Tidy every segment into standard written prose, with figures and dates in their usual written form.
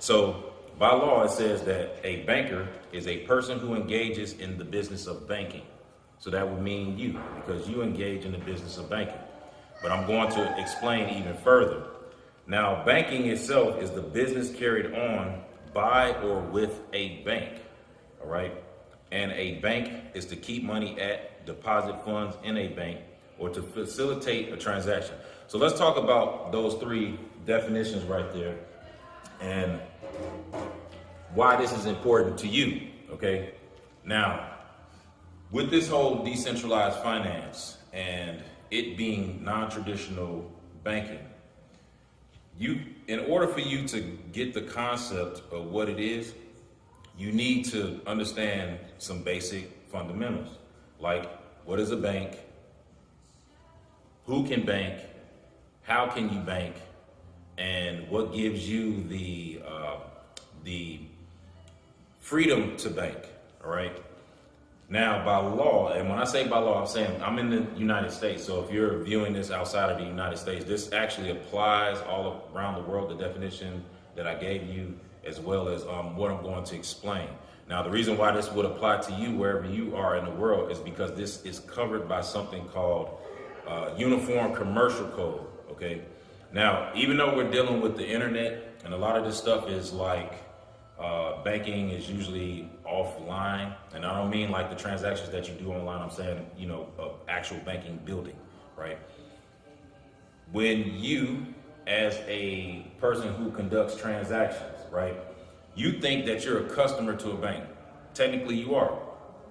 So by law, it says that a banker is a person who engages in the business of banking. So that would mean you, because you engage in the business of banking. But I'm going to explain even further. Now, banking itself is the business carried on by or with a bank, all right? And a bank is to keep money at, deposit funds in a bank, or to facilitate a transaction. So let's talk about those three definitions right there and why this is important to you, okay? Now, with this whole decentralized finance and it being non-traditional banking, in order for you to get the concept of what it is, you need to understand some basic fundamentals, like what is a bank, who can bank, how can you bank, and what gives you the freedom to bank, all right? Now, by law, and when I say by law, I'm saying I'm in the United States, so if you're viewing this outside of the United States, this actually applies all around the world, the definition that I gave you, as well as what I'm going to explain. Now, the reason why this would apply to you wherever you are in the world is because this is covered by something called Uniform Commercial Code, okay? Now, even though we're dealing with the internet, and a lot of this stuff is like, banking is usually offline, and I don't mean like the transactions that you do online, I'm saying, you know, actual banking building, right? When you, as a person who conducts transactions, right, you think that you're a customer to a bank. Technically you are,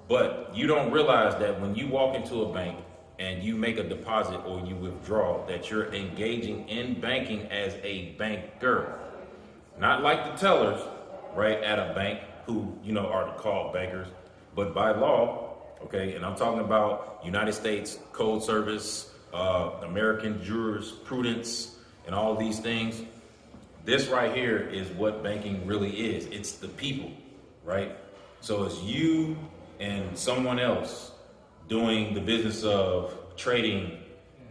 but you don't realize that when you walk into a bank and you make a deposit or you withdraw, that you're engaging in banking as a banker. Not like the tellers, right, at a bank who, you know, are called bankers, but by law, okay, and I'm talking about United States Code Service, American jurisprudence, and all these things. This right here is what banking really is. It's the people, right? So it's you and someone else doing the business of trading,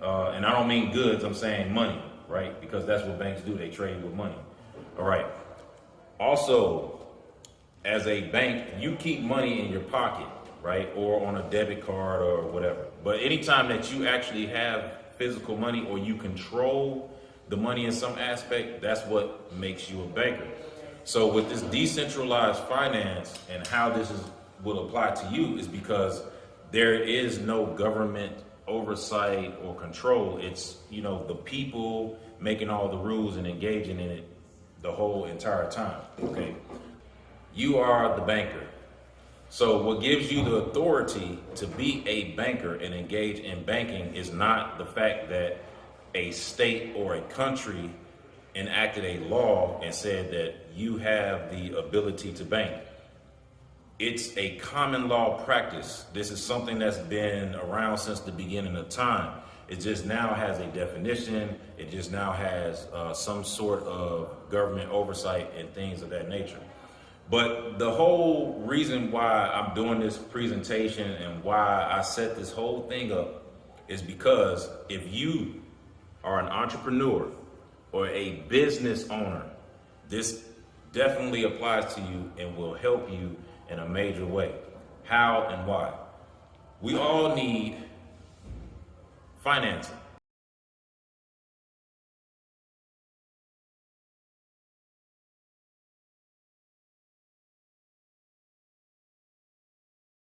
and I don't mean goods, I'm saying money, right? Because that's what banks do, they trade with money. All right. Also, as a bank, you keep money in your pocket, right? Or on a debit card or whatever. But anytime that you actually have physical money or you control the money in some aspect, that's what makes you a banker. So with this decentralized finance and how this will apply to you is because there is no government oversight or control. It's, you know, the people making all the rules and engaging in it the whole entire time, okay? You are the banker. So what gives you the authority to be a banker and engage in banking is not the fact that a state or a country enacted a law and said that you have the ability to bank. It's a common law practice. This is something that's been around since the beginning of time. It just now has a definition. It just now has some sort of government oversight and things of that nature. But the whole reason why I'm doing this presentation and why I set this whole thing up is because if you are an entrepreneur or a business owner, this definitely applies to you and will help you in a major way. How and why? We all need financing.